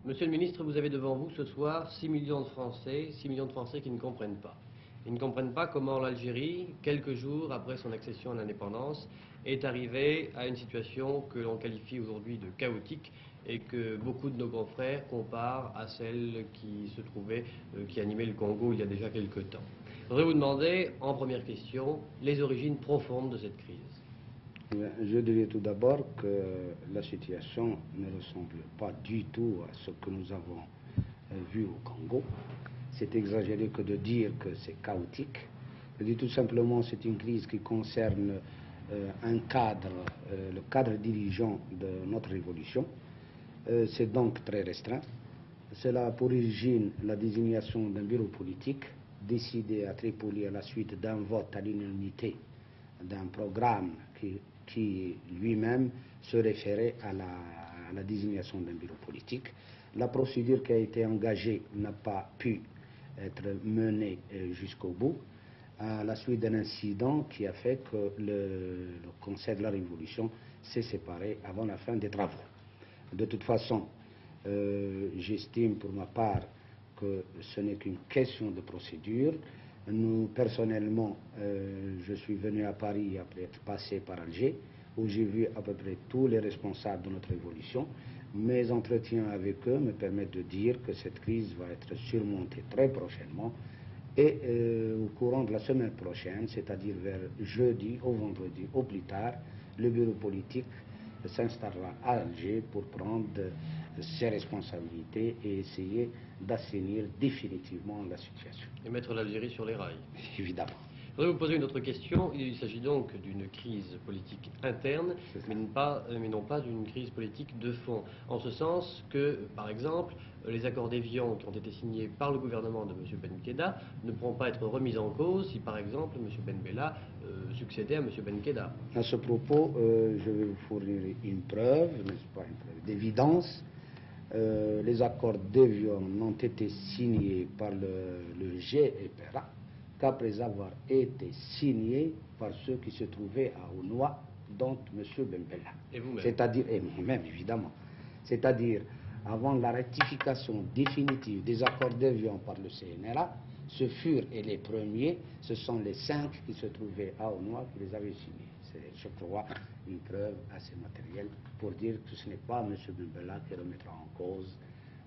Monsieur le ministre, vous avez devant vous ce soir 6 millions de Français, 6 millions de Français qui ne comprennent pas. Ils ne comprennent pas comment l'Algérie, quelques jours après son accession à l'indépendance, est arrivée à une situation que l'on qualifie aujourd'hui de chaotique et que beaucoup de nos confrères comparent à celle qui se trouvait, qui animait le Congo il y a déjà quelque temps. Je voudrais vous demander, en première question, les origines profondes de cette crise. Je dirais tout d'abord que la situation ne ressemble pas du tout à ce que nous avons vu au Congo. C'est exagéré que de dire que c'est chaotique. Je dis tout simplement que c'est une crise qui concerne un cadre, le cadre dirigeant de notre révolution. C'est donc très restreint. Cela a pour origine la désignation d'un bureau politique décidé à Tripoli à la suite d'un vote à l'unanimité d'un programme qui lui-même se référait à la désignation d'un bureau politique. La procédure qui a été engagée n'a pas pu être menée jusqu'au bout, à la suite d'un incident qui a fait que le Conseil de la Révolution s'est séparé avant la fin des travaux. De toute façon, j'estime pour ma part que ce n'est qu'une question de procédure. Nous, personnellement, je suis venu à Paris après être passé par Alger, où j'ai vu à peu près tous les responsables de notre révolution. Mes entretiens avec eux me permettent de dire que cette crise va être surmontée très prochainement et au courant de la semaine prochaine, c'est-à-dire vers jeudi ou vendredi au plus tard, le bureau politique s'installera à Alger pour prendre ses responsabilités et essayer d'assainir définitivement la situation. Et mettre l'Algérie sur les rails. Évidemment. Je voudrais vous poser une autre question. Il s'agit donc d'une crise politique interne, mais non pas d'une crise politique de fond. En ce sens que, par exemple, les accords d'Évian qui ont été signés par le gouvernement de M. Ben Kheda ne pourront pas être remis en cause si, par exemple, M. Ben Bella succédait à M. Ben Kheda. À ce propos, je vais vous fournir une preuve, n'est-ce pas, une preuve d'évidence. Les accords d'Évian n'ont été signés par le GEPRA qu'après avoir été signés par ceux qui se trouvaient à Aulnois, dont M. Ben Bella. Et vous-même. C'est-à-dire, et moi-même évidemment, c'est-à-dire avant la ratification définitive des accords d'Évian par le CNRA, ce furent et les premiers, ce sont les 5 qui se trouvaient à Aulnois qui les avaient signés. C'est, je crois, une preuve assez matérielle pour dire que ce n'est pas M. Ben Bella qui remettra en cause,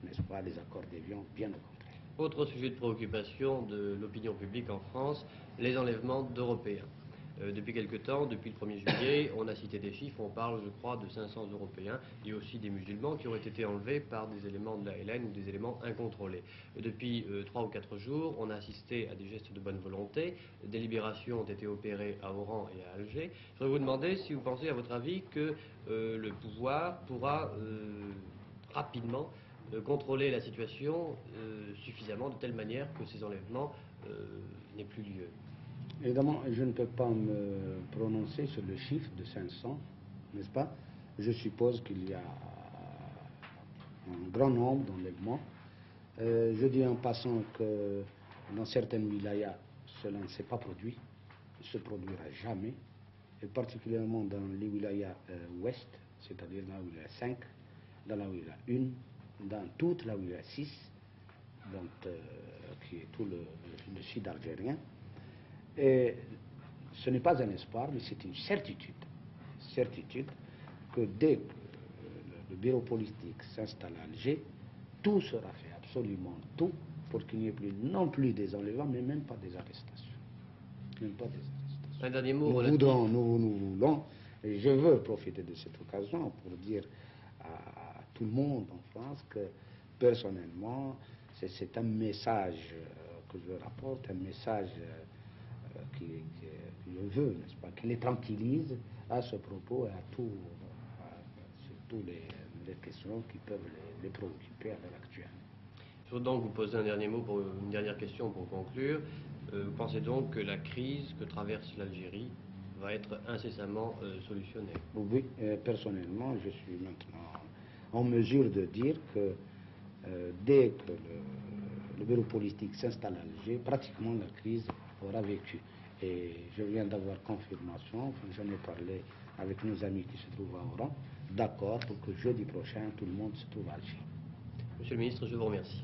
n'est-ce pas, les accords d'Évian, bien au contraire. Autre sujet de préoccupation de l'opinion publique en France, les enlèvements d'Européens. Depuis quelque temps, depuis le 1er juillet, on a cité des chiffres, on parle, je crois, de 500 Européens et aussi des musulmans qui auraient été enlevés par des éléments de la LN ou des éléments incontrôlés. Depuis 3 ou 4 jours, on a assisté à des gestes de bonne volonté, des libérations ont été opérées à Oran et à Alger. Je voudrais vous demander si vous pensez, à votre avis, que le pouvoir pourra rapidement contrôler la situation suffisamment de telle manière que ces enlèvements n'aient plus lieu. Évidemment, je ne peux pas me prononcer sur le chiffre de 500, n'est-ce pas? Je suppose qu'il y a un grand nombre d'enlèvements. Je dis en passant que dans certaines wilayas, cela ne s'est pas produit, ne se produira jamais, et particulièrement dans les wilayas ouest, c'est-à-dire dans la wilaya 5, dans la wilaya 1, dans toute la wilaya 6, donc, qui est tout le sud algérien. Et ce n'est pas un espoir, mais c'est une certitude. Certitude que dès que le bureau politique s'installe à Alger, tout sera fait, absolument tout, pour qu'il n'y ait plus non plus des enlèvements, mais même pas des arrestations. Même pas des arrestations. Un dernier mot Nous voulons, et je veux profiter de cette occasion pour dire à tout le monde en France que personnellement, c'est un message que je rapporte, un message qui je veux, n'est-ce pas, qui les tranquillise à ce propos et sur toutes les questions qui peuvent les préoccuper à l'heure actuelle. Je veux donc vous poser un dernier mot, une dernière question pour conclure. Vous pensez donc que la crise que traverse l'Algérie va être incessamment solutionnée? Oui, personnellement, je suis maintenant en mesure de dire que dès que le bureau politique s'installe à Alger, pratiquement la crise aura vécu. Et je viens d'avoir confirmation, j'en ai parlé avec nos amis qui se trouvent à Oran, d'accord pour que jeudi prochain, tout le monde se trouve à Alger. Monsieur le ministre, je vous remercie.